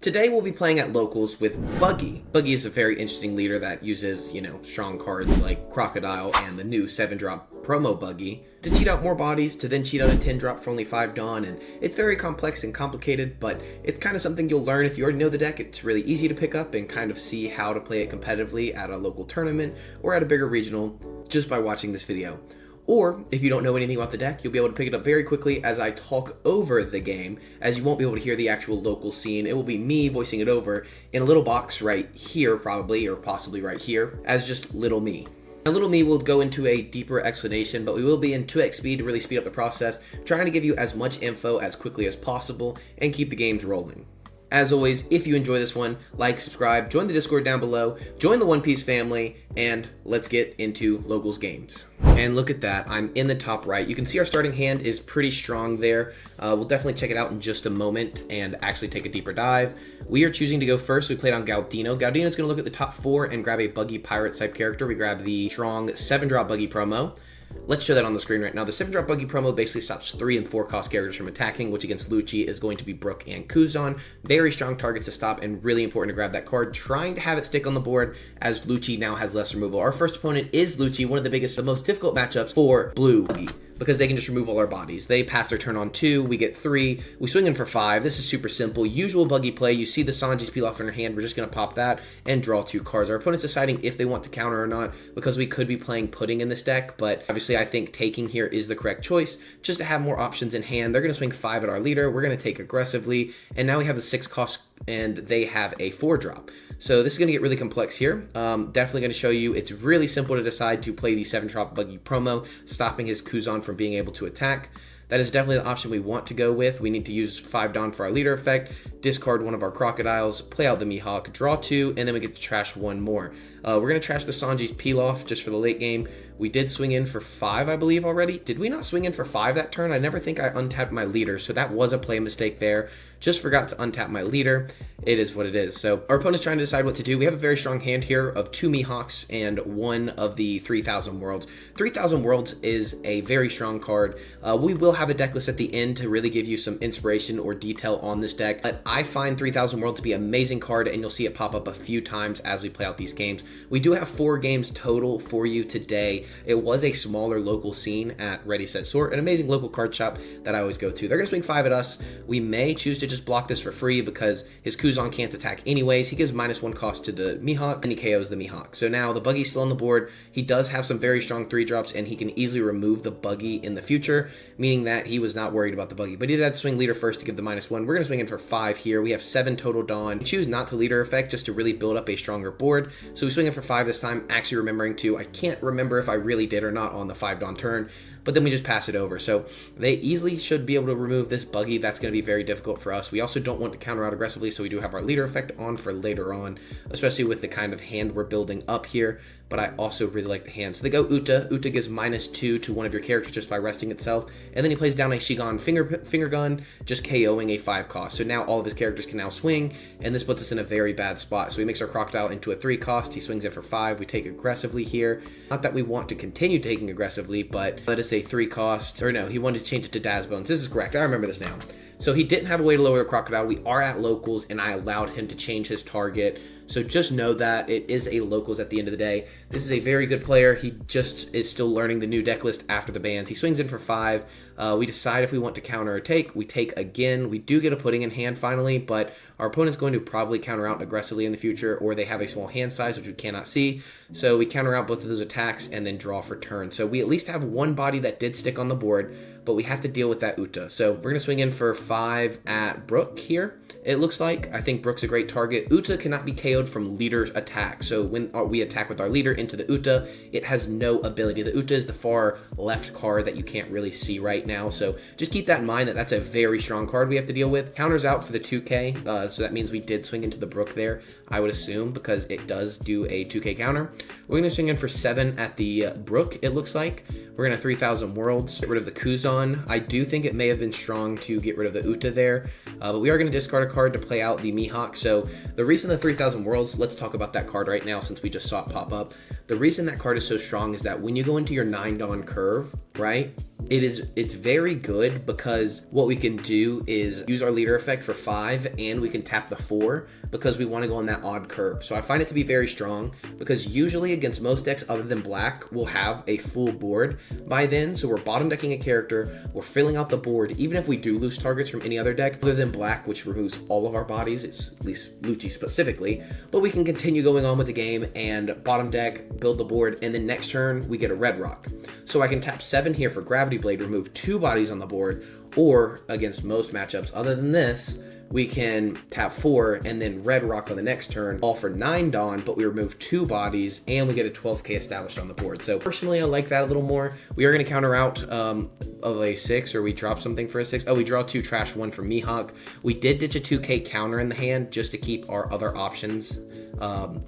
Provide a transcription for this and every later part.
Today we'll be playing at locals with Buggy. Buggy is a very interesting leader that uses, strong cards like Crocodile and the new 7-drop promo Buggy to cheat out more bodies, to then cheat out a 10-drop for only 5 Dawn, and it's very complex and complicated, but it's kind of something you'll learn if you already know the deck. It's really easy to pick up and kind of see how to play it competitively at a local tournament or at a bigger regional just by watching this video. Or, if you don't know anything about the deck, you'll be able to pick it up very quickly as I talk over the game, as you won't be able to hear the actual local scene. It will be me voicing it over in a little box right here, probably, or possibly right here, as just little me. Now, little me will go into a deeper explanation, but we will be in 2x speed to really speed up the process, trying to give you as much info as quickly as possible and keep the games rolling. As always, if you enjoy this one, like, subscribe, join the Discord down below, join the One Piece family, and let's get into locals games. And look at that, I'm in the top right. You can see our starting hand is pretty strong there. We'll definitely check it out in just a moment and actually take a deeper dive. We are choosing to go first. We played on Galdino. Galdino's going to look at the top 4 and grab a Buggy Pirate type character. We grab the strong 7-drop Buggy promo. Let's show that on the screen right now. The 7-drop Buggy promo basically stops 3 and 4 cost characters from attacking, which against Lucci is going to be Brook and Kuzan. Very strong targets to stop and really important to grab that card. Trying to have it stick on the board as Lucci now has less removal. Our first opponent is Lucci, one of the biggest, the most difficult matchups for Blue Buggy, because they can just remove all our bodies. They pass their turn on 2, we get 3, we swing in for 5. This is super simple. Usual Buggy play, you see the Sanji's peel off in her hand, we're just gonna pop that and draw 2 cards. Our opponent's deciding if they want to counter or not, because we could be playing Pudding in this deck, but obviously I think taking here is the correct choice, just to have more options in hand. They're gonna swing 5 at our leader, we're gonna take aggressively, and now we have the 6 cost and they have a 4-drop. So this is going to get really complex here. Definitely going to show you it's really simple to decide to play the 7-drop Buggy promo, stopping his Kuzan from being able to attack. That is definitely the option we want to go with. We need to use 5 Dawn for our leader effect, discard one of our Crocodiles, play out the Mihawk, draw 2, and then we get to trash 1 more. We're going to trash the Sanji's peel off just for the late game. We did swing in for 5, I believe, already. Did we not swing in for 5 that turn? I never think I untapped my leader, so that was a play mistake there. Just forgot to untap my leader. It is what it is. So our opponent's trying to decide what to do. We have a very strong hand here of 2 Mihawks and 1 of the 3,000 Worlds. 3,000 Worlds is a very strong card. We will have a deck list at the end to really give you some inspiration or detail on this deck. But I find 3,000 Worlds to be an amazing card, and you'll see it pop up a few times as we play out these games. We do have 4 games total for you today. It was a smaller local scene at Ready, Set, Sort, an amazing local card shop that I always go to. They're going to swing 5 at us. We may choose to just block this for free because his Kuzan can't attack anyways. He gives -1 cost to the Mihawk, and he KOs the Mihawk. So now the Buggy's still on the board. He does have some very strong 3-drops, and he can easily remove the Buggy in the future, meaning that he was not worried about the Buggy. But he did have to swing leader first to give the -1. We're going to swing in for 5 here. We have 7 total Dawn. We choose not to leader effect just to really build up a stronger board. So we swing in for 5 this time, actually remembering to. I can't remember if I really did or not on the 5 Dawn turn, but then we just pass it over. So they easily should be able to remove this Buggy. That's going to be very difficult for us. We also don't want to counter out aggressively, so we do have our leader effect on for later on, especially with the kind of hand we're building up here. But I also really like the hand. So they go Uta. Uta gives -2 to one of your characters just by resting itself. And then he plays down a Shigan finger gun, just KOing a 5 cost. So now all of his characters can now swing, and this puts us in a very bad spot. So he makes our Crocodile into a 3 cost. He swings in for 5. We take aggressively here. Not that we want to continue taking aggressively, but that is a 3 cost. Or no, he wanted to change it to Daz Bones. This is correct. I remember this now. So he didn't have a way to lower the Crocodile. We are at locals, and I allowed him to change his target. So just know that it is a locals at the end of the day. This is a very good player. He just is still learning the new deck list after the bans. He swings in for 5. We decide if we want to counter or take. We take again. We do get a Pudding in hand finally, but our opponent's going to probably counter out aggressively in the future, or they have a small hand size, which we cannot see. So we counter out both of those attacks and then draw for turn. So we at least have 1 body that did stick on the board, but we have to deal with that Uta. So we're going to swing in for 5 at Brook here, it looks like. I think Brook's a great target. Uta cannot be KO'd from leader's attack. So when we attack with our leader into the Uta, it has no ability. The Uta is the far left card that you can't really see right now. So just keep that in mind, that that's a very strong card we have to deal with. Counters out for the 2K. So that means we did swing into the Brook there, I would assume, because it does do a 2K counter. We're going to swing in for 7 at the Brook, it looks like. We're going to 3,000 Worlds, get rid of the Kuzan. I do think it may have been strong to get rid of the Uta there, but we are going to discard a card to play out the Mihawk. So the reason the 3,000 Worlds, let's talk about that card right now since we just saw it pop up. The reason that card is so strong is that when you go into your 9 Dawn curve, right? It's very good because what we can do is use our leader effect for 5 and we can tap the 4 because we want to go on that odd curve. So I find it to be very strong because usually against most decks other than black, we'll have a full board by then. So we're bottom decking a character, we're filling out the board, even if we do lose targets from any other deck other than black, which removes all of our bodies, it's at least Lucci specifically, but we can continue going on with the game and bottom deck, build the board, and then next turn we get a red rock. So I can tap 7 here for Gravity Blade, remove 2 bodies on the board, or against most matchups other than this, we can tap 4 and then red rock on the next turn, all for 9 Dawn, but we remove 2 bodies and we get a 12k established on the board. So personally, I like that a little more. We are going to counter out of a 6, or we drop something for a 6. Oh, we draw 2 trash, 1 for Mihawk. We did ditch a 2k counter in the hand just to keep our other options,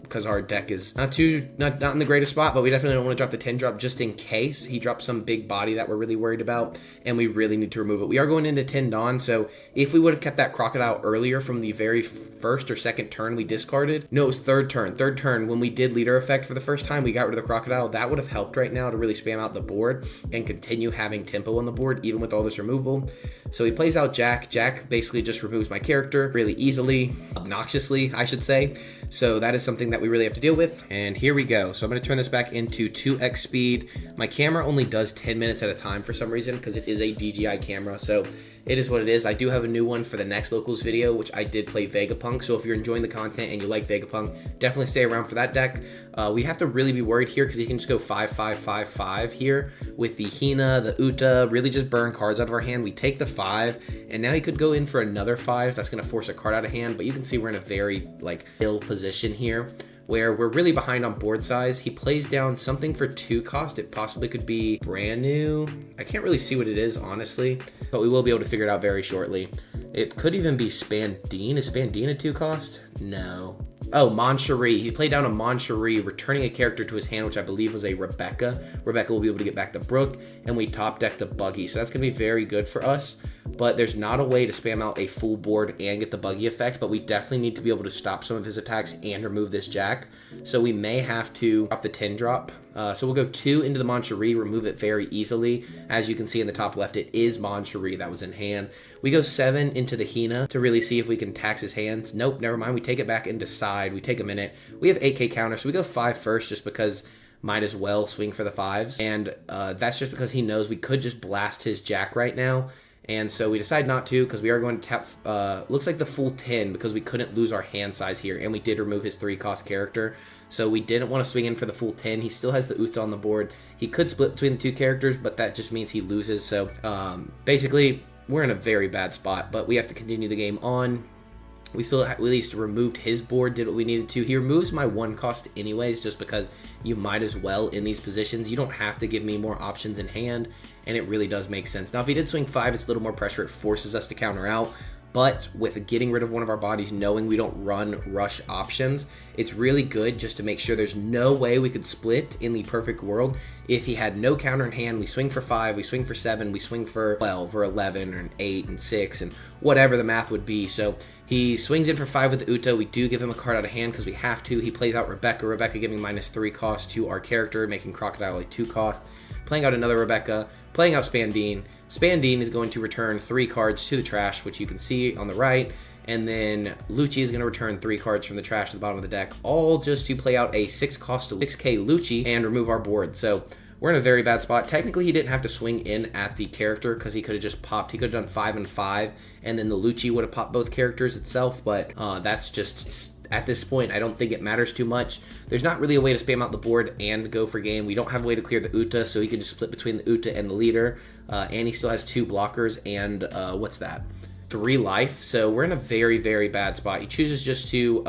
because our deck is not in the greatest spot, but we definitely don't want to drop the 10 drop just in case he drops some big body that we're really worried about and we really need to remove it. We are going into 10 Dawn, so if we would have kept that Crocodile earlier from the very first or second turn we discarded. No, it was third turn when we did leader effect for the first time, we got rid of the Crocodile. That would have helped right now to really spam out the board and continue having tempo on the board even with all this removal. So he plays out Jack. Jack basically just removes my character really easily, obnoxiously I should say. So that is something that we really have to deal with. And here we go. So I'm going to turn this back into 2x speed. My camera only does 10 minutes at a time for some reason because it is a DJI camera. So it is what it is. I do have a new one for the next locals video, which I did play Vegapunk. So if you're enjoying the content and you like Vegapunk, definitely stay around for that deck. We have to really be worried here because he can just go 5-5-5-5 here with the Hina, the Uta, really just burn cards out of our hand. We take the 5, and now he could go in for another 5. That's going to force a card out of hand, but you can see we're in a very ill position here, where we're really behind on board size. He plays down something for 2 cost. It possibly could be brand new. I can't really see what it is, honestly, but we will be able to figure it out very shortly. It could even be Spandine. Is Spandine a 2 cost? No. Oh, Moncherie. He played down a Moncherie, returning a character to his hand, which I believe was a Rebecca. Rebecca will be able to get back to Brooke, and we top deck the Buggy. So that's going to be very good for us, but there's not a way to spam out a full board and get the Buggy effect, but we definitely need to be able to stop some of his attacks and remove this Jack. So we may have to drop the 10 drop. So we'll go 2 into the Moncherie, remove it very easily. As you can see in the top left, it is Moncherie that was in hand. We go 7 into the Hina to really see if we can tax his hands. Nope, never mind. We take it back and decide. We take a minute. We have 8k counter, so we go 5 first just because might as well swing for the 5s. And that's just because he knows we could just blast his Jack right now. And so we decide not to because we are going to tap, looks like the full 10 because we couldn't lose our hand size here. And we did remove his 3 cost character. So we didn't want to swing in for the full 10. He still has the Uta on the board. He could split between the 2 characters, but that just means he loses. So basically, we're in a very bad spot, but we have to continue the game on. We still at least removed his board, did what we needed to. He removes my 1 cost anyways, just because you might as well in these positions. You don't have to give me more options in hand, and it really does make sense. Now, if he did swing 5, it's a little more pressure. It forces us to counter out. But with getting rid of one of our bodies, knowing we don't run rush options, it's really good just to make sure there's no way we could split in the perfect world. If he had no counter in hand, we swing for 5, we swing for 7, we swing for 12 or 11 or 8 and 6 and whatever the math would be. So he swings in for 5 with the Uta. We do give him a card out of hand because we have to. He plays out Rebecca. Rebecca giving -3 cost to our character, making Crocodile a 2 cost. Playing out another Rebecca, playing out Spandine. Spandine is going to return 3 cards to the trash, which you can see on the right. And then Lucci is going to return 3 cards from the trash to the bottom of the deck, all just to play out a 6 cost to 6k Lucci and remove our board. So we're in a very bad spot. Technically, he didn't have to swing in at the character because he could have just popped. He could have done 5 and 5, and then the Lucci would have popped both characters itself. But that's just... At this point, I don't think it matters too much. There's not really a way to spam out the board and go for game. We don't have a way to clear the Uta, so he can just split between the Uta and the leader. And he still has 2 blockers and, what's that? 3 life. So we're in a very, very bad spot. He chooses just to,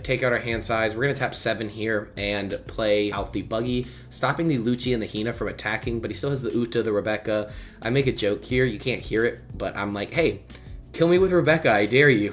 take out our hand size. We're going to tap 7 here and play out the Buggy, stopping the Lucci and the Hina from attacking, but he still has the Uta, the Rebecca. I make a joke here. You can't hear it, but I'm like, hey, kill me with Rebecca, I dare you.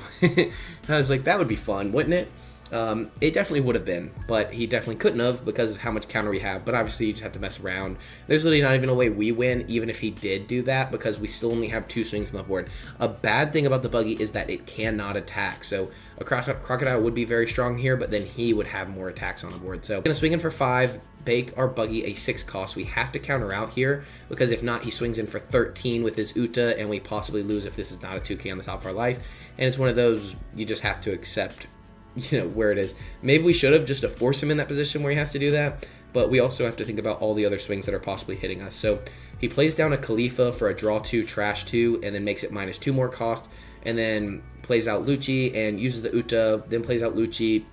I was like, that would be fun, wouldn't it? It definitely would have been, but he definitely couldn't have because of how much counter we have. But obviously, you just have to mess around. There's literally not even a way we win, even if he did do that, because we still only have 2 swings on the board. A bad thing about the buggy is that it cannot attack. So a crocodile would be very strong here, but then he would have more attacks on the board. So we're gonna swing in for 5, bake our buggy a 6 cost. We have to counter out here because if not, he swings in for 13 with his Uta, and we possibly lose if this is not a 2K on the top of our life. And it's one of those you just have to accept, you know, where it is. Maybe we should have just to force him in that position where he has to do that, but we also have to think about all the other swings that are possibly hitting us. So he plays down a Khalifa for a draw 2, trash 2, and then makes it -2 more cost, and then plays out Lucci and uses the Uta, then plays out Lucci.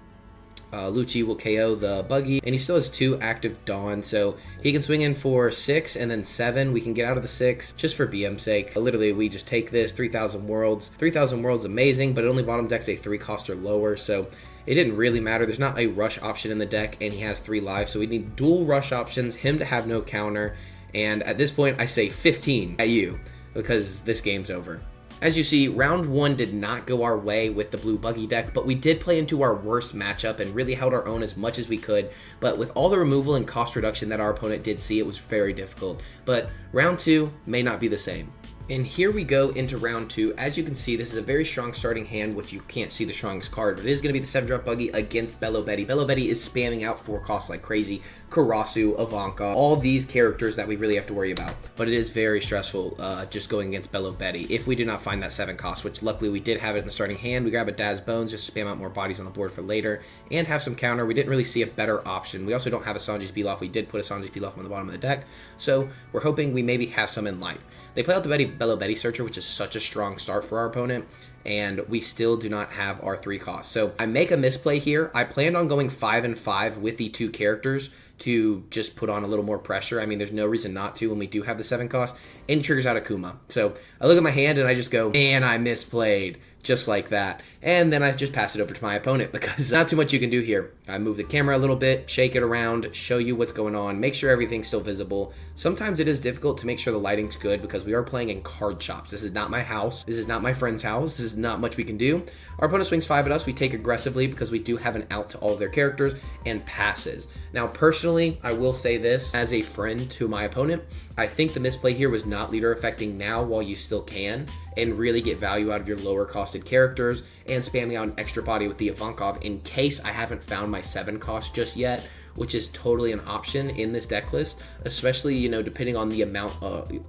Lucci will KO the buggy, and he still has 2 active Dawn, so he can swing in for 6 and then 7. We can get out of the 6 just for BM's sake. Literally, we just take this 3,000 worlds. 3,000 worlds amazing, but it only bottom decks a 3 cost or lower, so it didn't really matter. There's not a rush option in the deck, and he has 3 lives, so we need dual rush options, him to have no counter, and at this point, I say 15 at you, because this game's over. As you see, round 1 did not go our way with the blue buggy deck, but we did play into our worst matchup and really held our own as much as we could. But with all the removal and cost reduction that our opponent did see, it was very difficult. But round 2 may not be the same. And here we go into round 2. As you can see, this is a very strong starting hand, which you can't see the strongest card, but it is going to be the 7-drop buggy against Belo. Belo is spamming out 4 costs like crazy. Karasu, Ivanka, all these characters that we really have to worry about. But it is very stressful just going against Belo if we do not find that 7 cost, which luckily we did have it in the starting hand. We grab a Daz Bones just to spam out more bodies on the board for later and have some counter. We didn't really see a better option. We also don't have a Sanji's Beloff. We did put a Sanji's Beloff on the bottom of the deck, so we're hoping we maybe have some in life. They play out the Belo Searcher, which is such a strong start for our opponent, and we still do not have our 3 costs. So I make a misplay here. I planned on going 5 and 5 with the 2 characters to just put on a little more pressure. I mean, there's no reason not to when we do have the 7 cost, and he triggers out Akuma. So I look at my hand and I just go, man, I misplayed. Just like that. And then I just pass it over to my opponent because not too much you can do here. I move the camera a little bit, shake it around, show you what's going on, make sure everything's still visible. Sometimes it is difficult to make sure the lighting's good because we are playing in card shops. This is not my house. This is not my friend's house. This is not much we can do. Our opponent swings 5 at us. We take aggressively because we do have an out to all of their characters and passes. Now, personally, I will say this as a friend to my opponent. I think the misplay here was not leader affecting now while you still can and really get value out of your lower costed characters and spamming out an extra body with the Ivankov in case I haven't found my 7 cost just yet, which is totally an option in this deck list, especially, you know, depending on the amount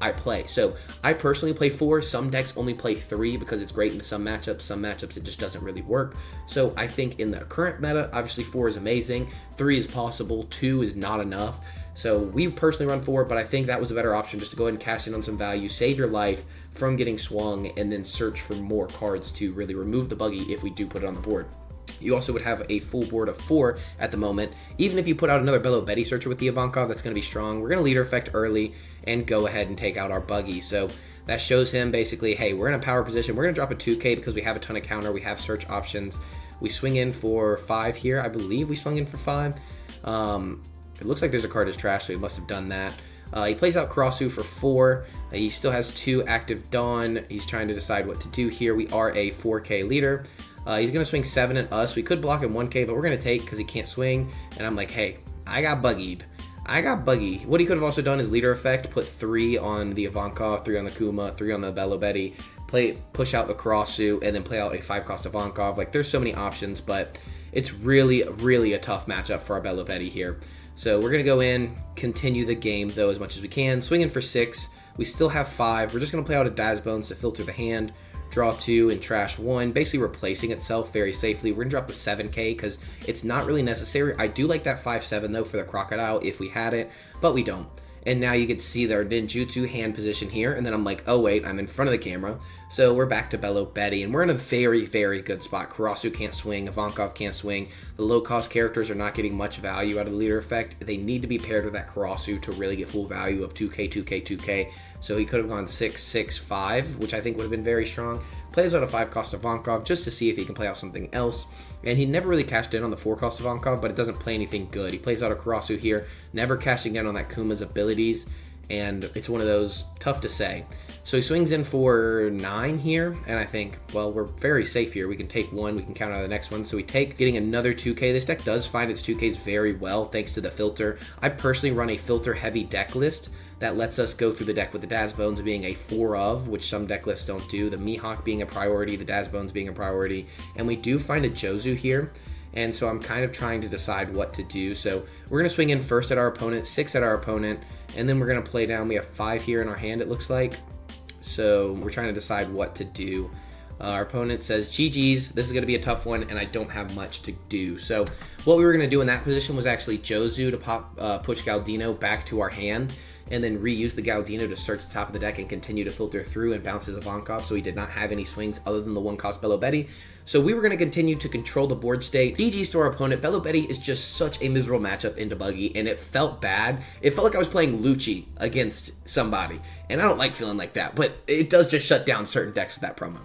I play. So I personally play 4. Some decks only play 3 because it's great in some matchups it just doesn't really work. So I think in the current meta, obviously 4 is amazing, 3 is possible, 2 is not enough. So we personally run 4, but I think that was a better option just to go ahead and cash in on some value, save your life from getting swung, and then search for more cards to really remove the buggy if we do put it on the board. You also would have a full board of 4 at the moment. Even if you put out another Belo Searcher with the Ivankov, that's going to be strong. We're going to leader effect early and go ahead and take out our buggy. So that shows him basically, hey, we're in a power position. We're going to drop a 2K because we have a ton of counter. We have search options. We swing in for 5 here. I believe we swung in for 5. It looks like there's a card as trash, so he must have done that. He plays out Karasu for 4. He still has 2 active Dawn. He's trying to decide what to do here. We are a 4K leader. He's going to swing 7 at us. We could block him 1K, but we're going to take because he can't swing. And I'm like, hey, I got buggied. What he could have also done is leader effect, put 3 on the Ivankov, 3 on the Kuma, 3 on the Belo push out the Karasu, and then play out a 5 cost Ivankov. Like, there's so many options, but it's really, really a tough matchup for our Belo here. So we're going to go in, continue the game, though, as much as we can. Swing in for 6. We still have 5. We're just going to play out a Daz Bones to filter the hand. Draw 2 and trash 1, basically replacing itself very safely. We're going to drop the 7K because it's not really necessary. I do like that 5-7, though, for the Crocodile if we had it, but we don't. And now you get to see their ninjutsu hand position here. And then I'm like, oh, wait, I'm in front of the camera. So we're back to Belo and we're in a very, very good spot. Karasu can't swing. Ivankov can't swing. The low-cost characters are not getting much value out of the leader effect. They need to be paired with that Karasu to really get full value of 2K, 2K, 2K. So he could have gone 6, 6, 5, which I think would have been very strong. Plays out a 5-cost Ivankov just to see if he can play out something else. And he never really cashed in on the 4-cost Ivankov, but it doesn't play anything good. He plays out a Karasu here, never cashing in on that Kuma's abilities. and it's one of those tough to say. So he swings in for 9 here, and I think, well, we're very safe here. We can take 1, we can count out the next one. So we take getting another 2K. This deck does find its 2Ks very well thanks to the filter. I personally run a filter heavy deck list that lets us go through the deck with the Daz Bones being a 4 of, which some deck lists don't do, the Mihawk being a priority, the Daz Bones being a priority, and we do find a Jozu here. And so I'm kind of trying to decide what to do. So we're going to swing in first at our opponent, 6 at our opponent, and then we're going to play down. We have 5 here in our hand, it looks like. So we're trying to decide what to do. Our opponent says, GG's, this is going to be a tough one, and I don't have much to do. So what we were going to do in that position was actually Jozu to push Galdino back to our hand, and then reuse the Galdino to search the top of the deck and continue to filter through and bounce his Ivankov, so he did not have any swings other than the 1-cost Belo Betty. So we were going to continue to control the board state. GG's to our opponent. Belo Betty is just such a miserable matchup into Buggy, and it felt bad. It felt like I was playing Lucci against somebody, and I don't like feeling like that, but it does just shut down certain decks with that promo.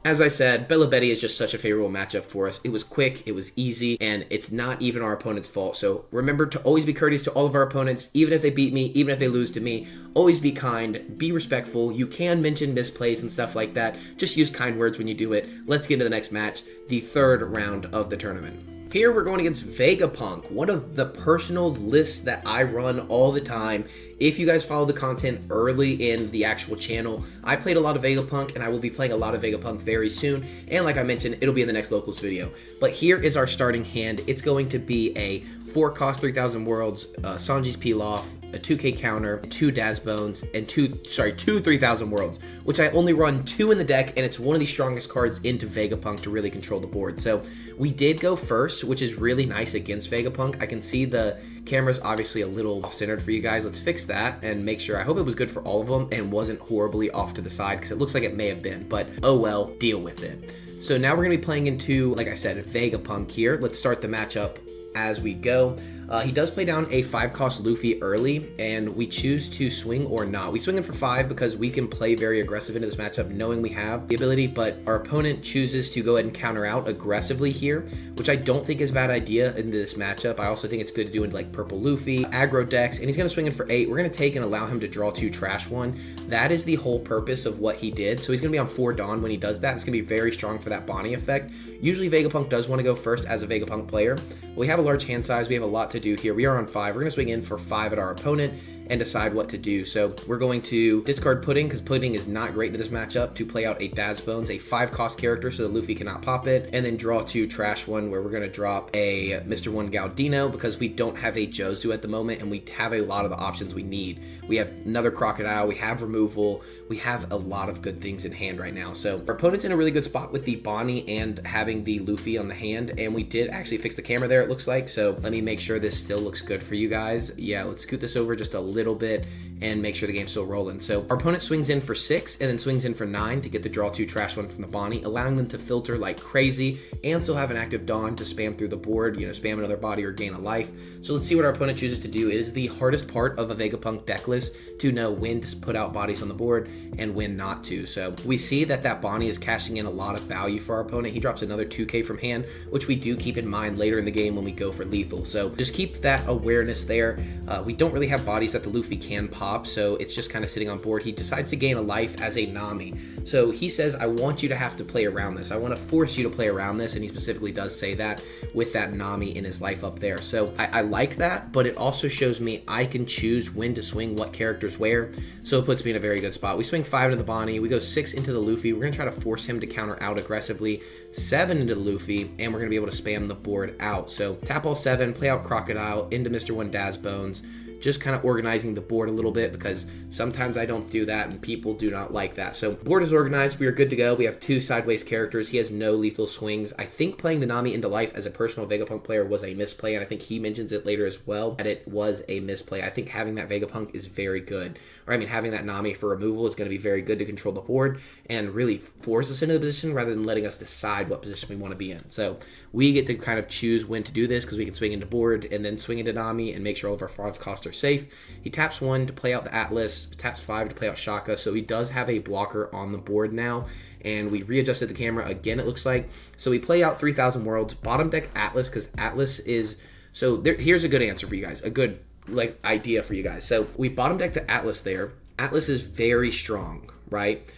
As I said, Belo Betty is just such a favorable matchup for us. It was quick, it was easy, and it's not even our opponent's fault. So remember to always be courteous to all of our opponents, even if they beat me, even if they lose to me. Always be kind, be respectful. You can mention misplays and stuff like that. Just use kind words when you do it. Let's get into the next match, the 3rd round of the tournament. Here we're going against Vegapunk, one of the personal lists that I run all the time. If you guys follow the content early in the actual channel, I played a lot of Vegapunk, and I will be playing a lot of Vegapunk very soon. And like I mentioned, it'll be in the next Locals video. But here is our starting hand. It's going to be a 4-cost 3,000 Worlds, Sanji's Pilaf, a 2K counter, 2 Daz Bones, and 2 3,000 Worlds, which I only run 2 in the deck, and it's one of the strongest cards into Vegapunk to really control the board. So we did go first, which is really nice against Vegapunk. I can see the camera's obviously a little off-centered for you guys. Let's fix that and make sure. I hope it was good for all of them and wasn't horribly off to the side, because it looks like it may have been, but oh well, deal with it. So now we're going to be playing into, like I said, Vegapunk here. Let's start the matchup as we go. He does play down a 5-cost Luffy early, and we choose to swing or not. We swing in for 5 because we can play very aggressive into this matchup knowing we have the ability, but our opponent chooses to go ahead and counter out aggressively here, which I don't think is a bad idea into this matchup. I also think it's good to do into like Purple Luffy, aggro decks, and he's going to swing in for 8. We're going to take and allow him to draw 2, trash 1. That is the whole purpose of what he did. So he's going to be on 4 Dawn when he does that. It's going to be very strong for that Bonnie effect. Usually Vegapunk does want to go first as a Vegapunk player. We have a large hand size. We have a lot to do here. We are on 5. We're going to swing in for 5 at our opponent and decide what to do. So we're going to discard Pudding, because Pudding is not great into this matchup, to play out a Daz Bones, a 5-cost character so that Luffy cannot pop it, and then draw 2, trash 1, where we're going to drop a Mr. 1 Galdino, because we don't have a Jozu at the moment, and we have a lot of the options we need. We have another Crocodile, we have removal, we have a lot of good things in hand right now. So our opponent's in a really good spot with the Bonnie and having the Luffy on the hand, and we did actually fix the camera there, it looks like. So let me make sure this still looks good for you guys. Yeah, let's scoot this over just a little bit and make sure the game's still rolling. So our opponent swings in for 6 and then swings in for 9 to get the draw 2, trash 1 from the Bonnie, allowing them to filter like crazy and still have an active Dawn to spam through the board, you know, spam another body or gain a life. So let's see what our opponent chooses to do. It is the hardest part of a Vegapunk deck list to know when to put out bodies on the board and when not to. So we see that that Bonnie is cashing in a lot of value for our opponent. He drops another 2K from hand, which we do keep in mind later in the game when we go for lethal. So just keep that awareness there. We don't really have bodies that the Luffy can pop, so it's just kind of sitting on board. He decides to gain a life as a Nami. So he says, I want you to have to play around this. I want to force you to play around this, and he specifically does say that with that Nami in his life up there. So I like that, but it also shows me I can choose when to swing what characters where, so it puts me in a very good spot. We swing 5 into the Bonnie, we go 6 into the Luffy. We're going to try to force him to counter out aggressively, 7 into the Luffy, and we're going to be able to spam the board out. So tap all 7, play out Crocodile into Mr. 1 Daz Bones, just kind of organizing the board a little bit, because sometimes I don't do that and people do not like that. So board is organized, we are good to go. We have 2 sideways characters. He has no lethal swings. I think playing the Nami into life as a personal Vegapunk player was a misplay, and I think he mentions it later as well, that it was a misplay. I think having that Vegapunk is very good. Or I mean, having that Nami for removal is going to be very good to control the board and really force us into the position rather than letting us decide what position we want to be in. So we get to kind of choose when to do this, because we can swing into board and then swing into Nami and make sure all of our 5 costs are safe. He taps 1 to play out the Atlas, taps 5 to play out Shaka, so he does have a blocker on the board now, and we readjusted the camera again, it looks like. So we play out 3,000 Worlds, bottom deck Atlas, because Atlas is, so there, here's a good answer for you guys, a good like idea for you guys. So we bottom deck the Atlas there. Atlas is very strong, right?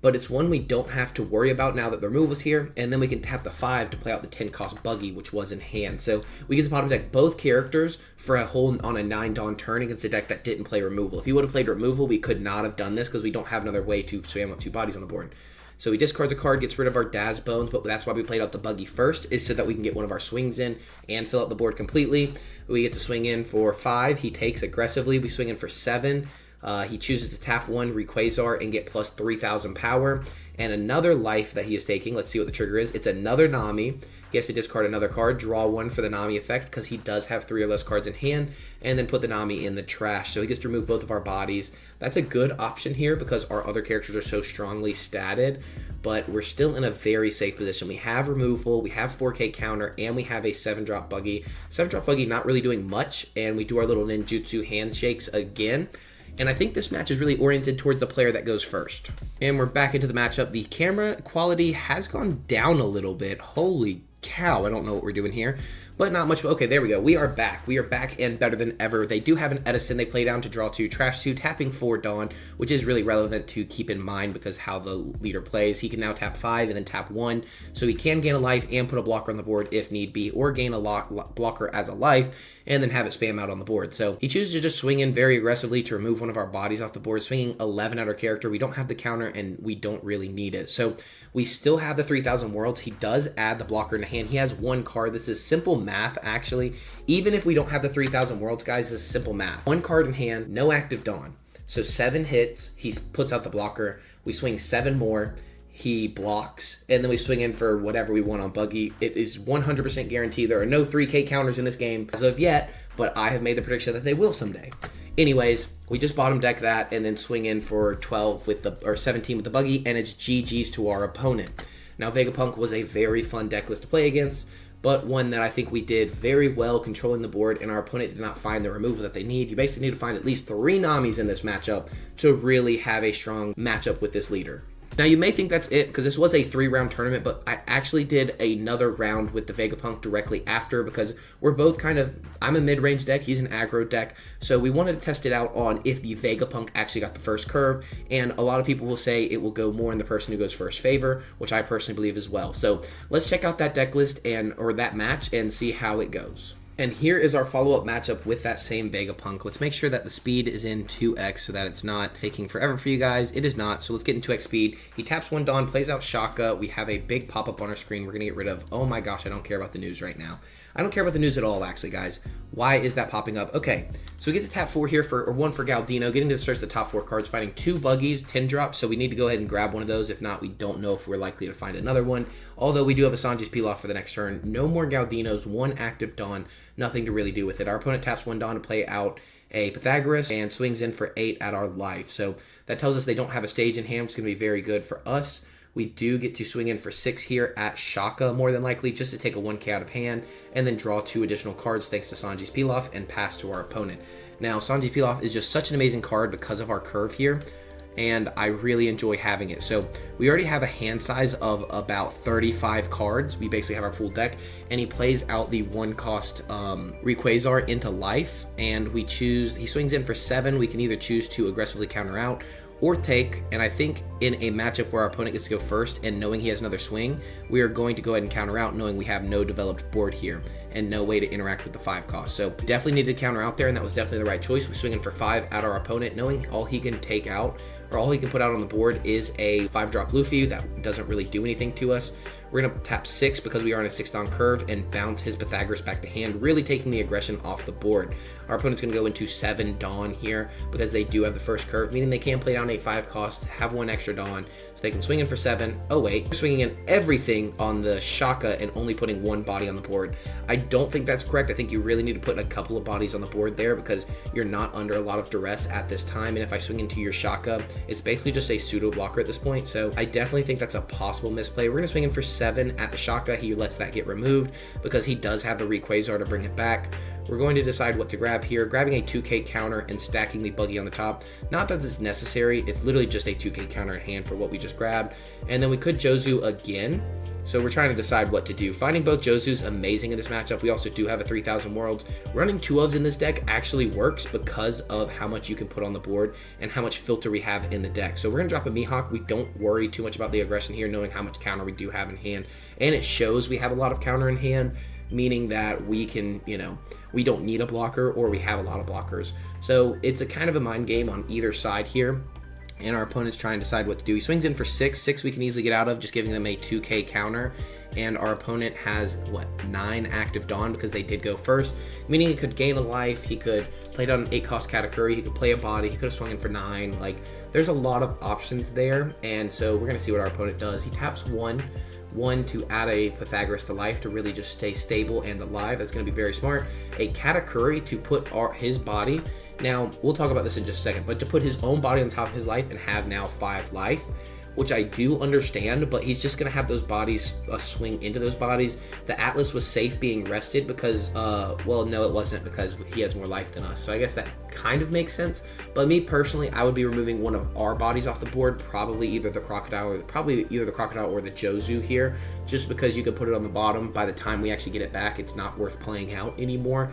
But it's one we don't have to worry about now that the removal's here, and then we can tap the 5 to play out the 10 cost Buggy, which was in hand. So we get to bottom deck both characters for a hold on a 9 Dawn turn against a deck that didn't play removal. If he would have played removal, we could not have done this because we don't have another way to spam up 2 bodies on the board. So he discards a card, gets rid of our Daz Bones, but that's why we played out the Buggy first, is so that we can get one of our swings in and fill out the board completely. We get to swing in for 5. He takes aggressively. We swing in for 7. He chooses to tap 1 Rayquaza and get plus 3,000 power. And another life that he is taking, let's see what the trigger is. It's another Nami. He has to discard another card, draw 1 for the Nami effect because he does have 3 or less cards in hand, and then put the Nami in the trash. So he gets to remove both of our bodies. That's a good option here because our other characters are so strongly statted, but we're still in a very safe position. We have removal, we have 4K counter, and we have a 7-drop Buggy. 7-drop Buggy not really doing much, and we do our little ninjutsu handshakes again. And I think this match is really oriented towards the player that goes first. And we're back into the matchup. The camera quality has gone down a little bit. Holy cow, I don't know what we're doing here. But not much. Okay, there we go. We are back. We are back and better than ever. They do have an Edison they play down to draw 2, trash 2, tapping 4 Dawn, which is really relevant to keep in mind because how the leader plays. He can now tap 5 and then tap 1, so he can gain a life and put a blocker on the board if need be, or gain a blocker as a life and then have it spam out on the board. So he chooses to just swing in very aggressively to remove one of our bodies off the board, swinging 11 at our character. We don't have the counter and we don't really need it. So we still have the 3,000 worlds. He does add the blocker into hand. He has 1 card. This is simple math, actually. Even if we don't have the 3,000 worlds, guys, this is simple math. 1 card in hand, no active Dawn. So 7 hits, he puts out the blocker. We swing 7 more. He blocks, and then we swing in for whatever we want on Buggy. It is 100% guaranteed. There are no 3K counters in this game as of yet, but I have made the prediction that they will someday. Anyways, we just bottom deck that and then swing in for 12 with the, or 17 with the Buggy, and it's GG's to our opponent. Now, Vegapunk was a very fun deck list to play against, but one that I think we did very well controlling the board, and our opponent did not find the removal that they need. You basically need to find at least 3 Namis in this matchup to really have a strong matchup with this leader. Now, you may think that's it because this was a 3-round tournament, but I actually did another round with the Vegapunk directly after because we're both kind of, I'm a mid-range deck, he's an aggro deck, so we wanted to test it out on if the Vegapunk actually got the first curve, and a lot of people will say it will go more in the person who goes first favor, which I personally believe as well. So let's check out that deck list or that match and see how it goes. And here is our follow-up matchup with that same Vegapunk. Let's make sure that the speed is in 2x so that it's not taking forever for you guys. It is not, so let's get in 2x speed. He taps 1 Dawn, plays out Shaka. We have a big pop-up on our screen we're going to get rid of. Oh my gosh, I don't care about the news right now. I don't care about the news at all, actually, guys. Why is that popping up? Okay, so we get to tap 4 here, or 1 for Galdino, getting to search the top 4 cards, finding 2 Buggies, 10 drops, so we need to go ahead and grab one of those. If not, we don't know if we're likely to find another one. Although we do have a Sanji's Pilaf for the next turn. No more Galdinos, 1 active Dawn, nothing to really do with it. Our opponent taps 1 Dawn to play out a Pythagoras and swings in for 8 at our life. So that tells us they don't have a stage in hand, which is going to be very good for us. We do get to swing in for 6 here at Shaka, more than likely, just to take a 1K out of hand, and then draw 2 additional cards thanks to Sanji's Pilaf and pass to our opponent. Now, Sanji's Pilaf is just such an amazing card because of our curve here, and I really enjoy having it. So we already have a hand size of about 35 cards. We basically have our full deck, and he plays out the 1-cost Rayquaza into life, and he swings in for 7. We can either choose to aggressively counter out or take, and I think in a matchup where our opponent gets to go first and knowing he has another swing, we are going to go ahead and counter out knowing we have no developed board here and no way to interact with the 5 cost. So definitely needed to counter out there, and that was definitely the right choice. We swing in for 5 at our opponent, knowing all he can take out, or all he can put out on the board is a 5-drop Luffy that doesn't really do anything to us. We're going to tap 6 because we are on a 6-Dawn curve and bounce his Pythagoras back to hand, really taking the aggression off the board. Our opponent's going to go into 7 Dawn here because they do have the first curve, meaning they can play down a 5-cost, have 1 extra Dawn, so they can swing in for 7. Oh wait, they're swinging in everything on the Shaka and only putting 1 body on the board. I don't think that's correct. I think you really need to put a couple of bodies on the board there because you're not under a lot of duress at this time, and if I swing into your Shaka, it's basically just a pseudo blocker at this point, so I definitely think that's a possible misplay. We're going to swing in for 7 at the Shaka. He lets that get removed because he does have the Rayquaza to bring it back. we're going to decide what to grab here, grabbing a 2k counter and stacking the buggy on the top. Not that this is necessary, it's literally just a 2k counter in hand for what we just grabbed. And then we could Jozu again. So we're trying to decide what to do. Finding both Jozu's amazing in this matchup. We also do have a 3000 Worlds. Running 2 ofs in this deck actually works because of how much you can put on the board and how much filter we have in the deck. So we're going to drop a Mihawk. We don't worry too much about the aggression here, knowing how much counter we do have in hand. And it shows we have a lot of counter in hand, meaning that we can, we don't need a blocker or we have a lot of blockers. So it's a kind of a mind game on either side here. And our opponent's trying to decide what to do. He swings in for 6. 6 we can easily get out of, just giving them a 2k counter. And our opponent has, 9 active Dawn because they did go first, meaning he could gain a life, he could play down an 8-cost Katakuri, he could play a body, he could have swung in for 9. Like, there's a lot of options there. And so we're going to see what our opponent does. He taps 1 to add a Pythagoras to life to really just stay stable and alive. That's going to be very smart. A Katakuri to put his body. Now, we'll talk about this in just a second, but to put his own body on top of his life and have now 5 life, which I do understand, but he's just going to have those bodies swing into those bodies. The Atlas was safe being rested because, well, no, it wasn't, because he has more life than us. So I guess that kind of makes sense. But me personally, I would be removing one of our bodies off the board, probably either the Crocodile or the Jozu here, just because you could put it on the bottom. By the time we actually get it back, it's not worth playing out anymore.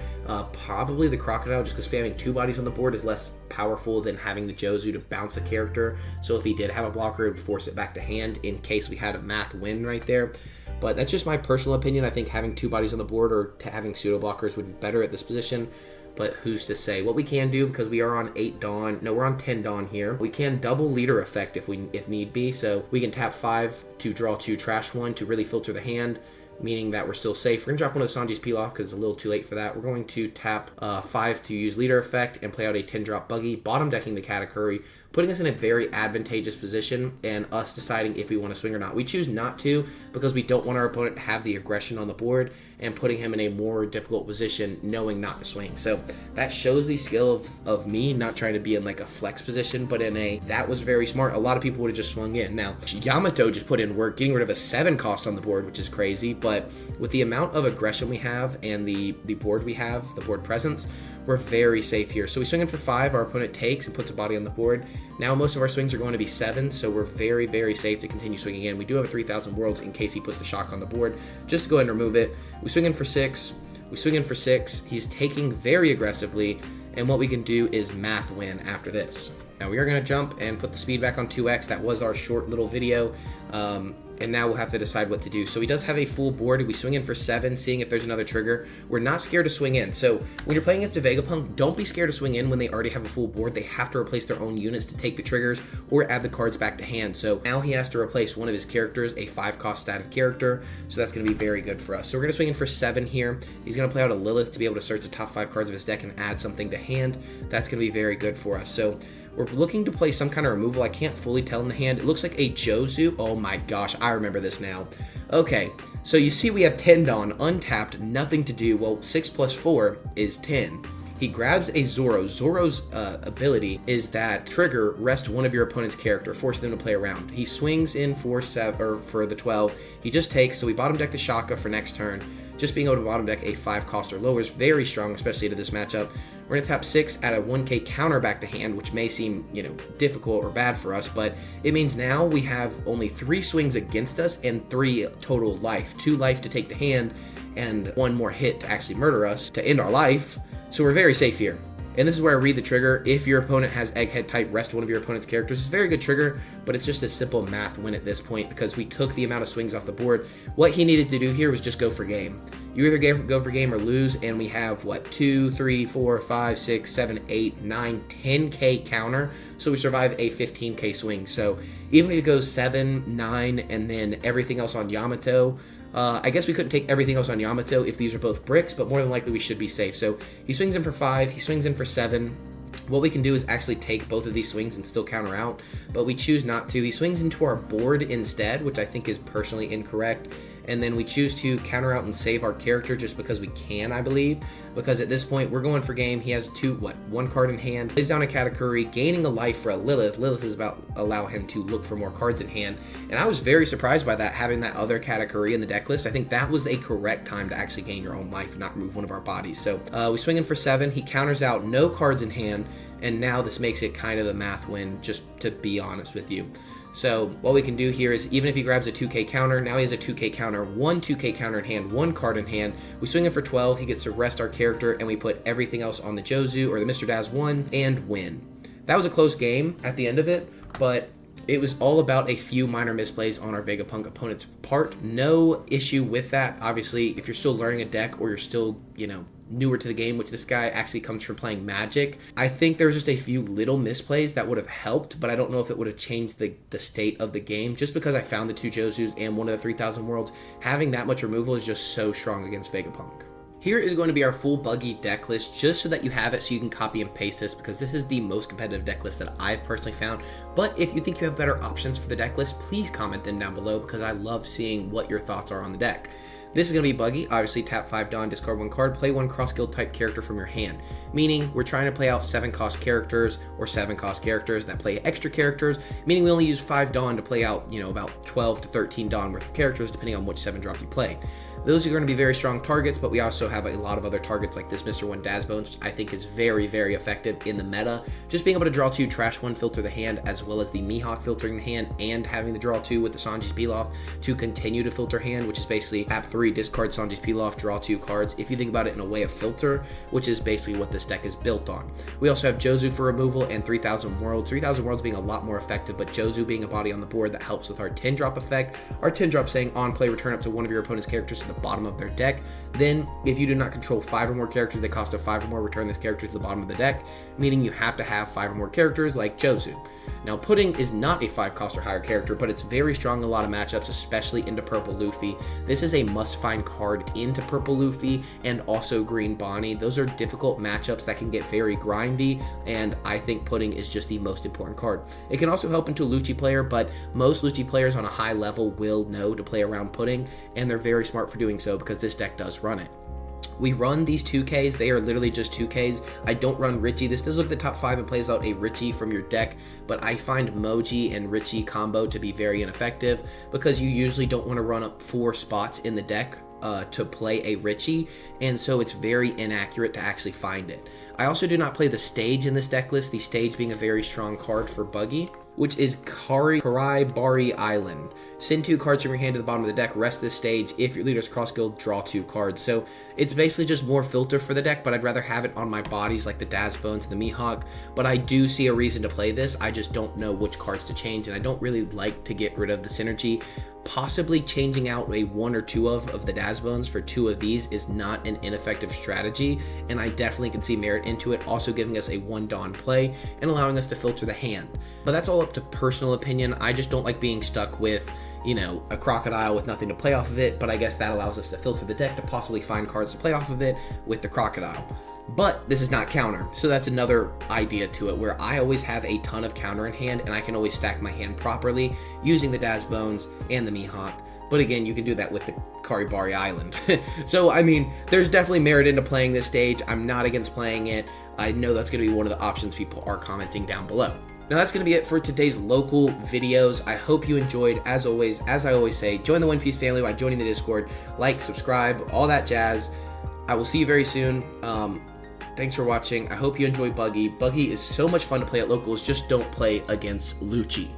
Probably the Crocodile, just because spamming 2 bodies on the board is less powerful than having the Jozu to bounce a character. So if he did have a blocker, it would force it back to hand in case we had a math win right there. But that's just my personal opinion. I think having 2 bodies on the board or having pseudo blockers would be better at this position. But who's to say? What we can do, because we are on 8 Dawn, no, we're on 10 Dawn here. We can double leader effect if need be. So we can tap 5 to draw 2, trash 1 to really filter the hand, meaning that we're still safe. We're going to drop one of the Sanji's peel off because it's a little too late for that. We're going to tap 5 to use leader effect and play out a 10-drop buggy, bottom decking the Katakuri, putting us in a very advantageous position and us deciding if we want to swing or not. We choose not to because we don't want our opponent to have the aggression on the board and putting him in a more difficult position knowing not to swing. So that shows the skill of me not trying to be in like a flex position, but in a, that was very smart. A lot of people would have just swung in. Now, Yamato just put in work, getting rid of a 7 cost on the board, which is crazy, but with the amount of aggression we have and the board we have, the board presence, we're very safe here. So we swing in for 5, our opponent takes and puts a body on the board. Now most of our swings are going to be 7, so we're very, very safe to continue swinging in. We do have a 3000 Worlds in case he puts the shock on the board, just to go ahead and remove it. We swing in for 6, we swing in for 6, he's taking very aggressively, and what we can do is math win after this. Now we are going to jump and put the speed back on 2x. That was our short little video. And now we'll have to decide what to do. So he does have a full board. We swing in for 7, seeing if there's another trigger. We're not scared to swing in. So when you're playing against a Vegapunk, don't be scared to swing in when they already have a full board. They have to replace their own units to take the triggers or add the cards back to hand. So now he has to replace one of his characters, a 5-cost static character. So that's going to be very good for us. So we're going to swing in for 7 here. He's going to play out a Lilith to be able to search the top 5 cards of his deck and add something to hand. That's going to be very good for us. So we're looking to play some kind of removal. I can't fully tell in the hand. It looks like a Jozu. Oh my gosh, I remember this now. Okay, so you see we have 10 Dawn, untapped, nothing to do. Well, 6 plus 4 is 10. He grabs a Zoro. Zoro's ability is that trigger rest one of your opponent's character, force them to play around. He swings in for the 12. He just takes, so we bottom deck the Shaka for next turn. Just being able to bottom deck a 5-cost or lower is very strong, especially to this matchup. We're going to tap 6, add a 1k counter back to hand, which may seem, difficult or bad for us, but it means now we have only 3 swings against us and 3 total life. 2 life to take to hand and 1 more hit to actually murder us to end our life. So we're very safe here. And this is where I read the trigger. If your opponent has Egghead type, rest one of your opponent's characters. It's a very good trigger, but it's just a simple math win at this point because we took the amount of swings off the board. What he needed to do here was just go for game. You either go for game or lose, and we have, 2, 3, 4, 5, 6, 7, 8, 9, 10k counter. So we survive a 15k swing. So even if it goes 7, 9, and then everything else on Yamato, I guess we couldn't take everything else on Yamato if these are both bricks, but more than likely we should be safe. So he swings in for 5, he swings in for 7. What we can do is actually take both of these swings and still counter out, but we choose not to. He swings into our board instead, which I think is personally incorrect. and then we choose to counter out and save our character just because we can, I believe, because at this point we're going for game. He has one card in hand, plays down a Katakuri, gaining a life for a Lilith. Lilith is about to allow him to look for more cards in hand, and I was very surprised by that, having that other Katakuri in the deck list. I think that was a correct time to actually gain your own life and not remove one of our bodies. So we swing in for 7. He counters out, no cards in hand, and now this makes it kind of a math win, just to be honest with you. So what we can do here is, even if he grabs a 2k counter, now he has a 2k counter, 1 2k counter in hand, 1 card in hand. We swing in for 12, he gets to rest our character, and we put everything else on the Jozu or the Mr. Daz 1 and win. That was a close game at the end of it, but it was all about a few minor misplays on our Vegapunk opponent's part. No issue with that. Obviously, if you're still learning a deck or you're still, newer to the game, which this guy actually comes from playing Magic, I think there's just a few little misplays that would have helped, but I don't know if it would have changed the state of the game. Just because I found the 2 Jozus and one of the 3000 worlds, having that much removal is just so strong against Vegapunk. Here is going to be our full buggy deck list, just so that you have it so you can copy and paste this, because this is the most competitive deck list that I've personally found. But if you think you have better options for the deck list, please comment them down below, because I love seeing what your thoughts are on the deck. This is going to be buggy. Obviously, tap 5 Dawn, discard 1 card, play 1 cross-guild type character from your hand. Meaning, we're trying to play out 7-cost characters or 7-cost characters that play extra characters. Meaning, we only use 5 Dawn to play out, about 12 to 13 Dawn worth of characters, depending on which 7-drop you play. Those are going to be very strong targets, but we also have a lot of other targets like this Mr. 1 Daz Bones, which I think is very, very effective in the meta. Just being able to draw 2, trash 1, filter the hand, as well as the Mihawk filtering the hand, and having the draw 2 with the Sanji's Pilaf to continue to filter hand, which is basically tap 3, discard Sanji's Pilaf, draw 2 cards, if you think about it in a way of filter, which is basically what this deck is built on. We also have Jozu for removal and 3000 Worlds. 3000 Worlds being a lot more effective, but Jozu being a body on the board that helps with our 10-drop effect. Our 10-drop saying on play, return up to one of your opponent's characters to the bottom of their deck. Then, if you do not control 5 or more characters that cost a 5 or more, return this character to the bottom of the deck, meaning you have to have 5 or more characters like Jozu. Now, Pudding is not a 5-cost or higher character, but it's very strong in a lot of matchups, especially into Purple Luffy. This is a must-find card into Purple Luffy and also Green Bonnie. Those are difficult matchups that can get very grindy, and I think Pudding is just the most important card. It can also help into a Lucci player, but most Lucci players on a high level will know to play around Pudding, and they're very smart for doing so because this deck does run it. We run these 2Ks, they are literally just 2Ks. I don't run Richie. This does look at the top 5 and plays out a Richie from your deck, but I find Moji and Richie combo to be very ineffective because you usually don't want to run up 4 spots in the deck to play a Richie, and so it's very inaccurate to actually find it. I also do not play the stage in this deck list, the stage being a very strong card for buggy, which is Karai Bari Island. Send 2 cards from your hand to the bottom of the deck, rest this stage. If your leader's cross guild, draw 2 cards. So it's basically just more filter for the deck, but I'd rather have it on my bodies like the Daz Bones and the Mihawk. But I do see a reason to play this. I just don't know which cards to change, and I don't really like to get rid of the synergy. Possibly changing out a 1 or 2 of the Daz Bones for 2 of these is not an ineffective strategy, and I definitely can see merit into it, also giving us a 1 Dawn play and allowing us to filter the hand. But that's all up to personal opinion. I just don't like being stuck with, a crocodile with nothing to play off of it, but I guess that allows us to filter the deck to possibly find cards to play off of it with the crocodile. But this is not counter, so that's another idea to it, where I always have a ton of counter in hand, and I can always stack my hand properly using the Daz Bones and the Mihawk. But again, you can do that with the Karibari Island. So, I mean, there's definitely merit into playing this stage. I'm not against playing it. I know that's going to be one of the options people are commenting down below. Now that's going to be it for today's local videos. I hope you enjoyed. As always, as I always say, join the One Piece family by joining the Discord, like, subscribe, all that jazz. I will see you very soon. Thanks for watching. I hope you enjoy Buggy. Buggy is so much fun to play at locals. Just don't play against Lucci.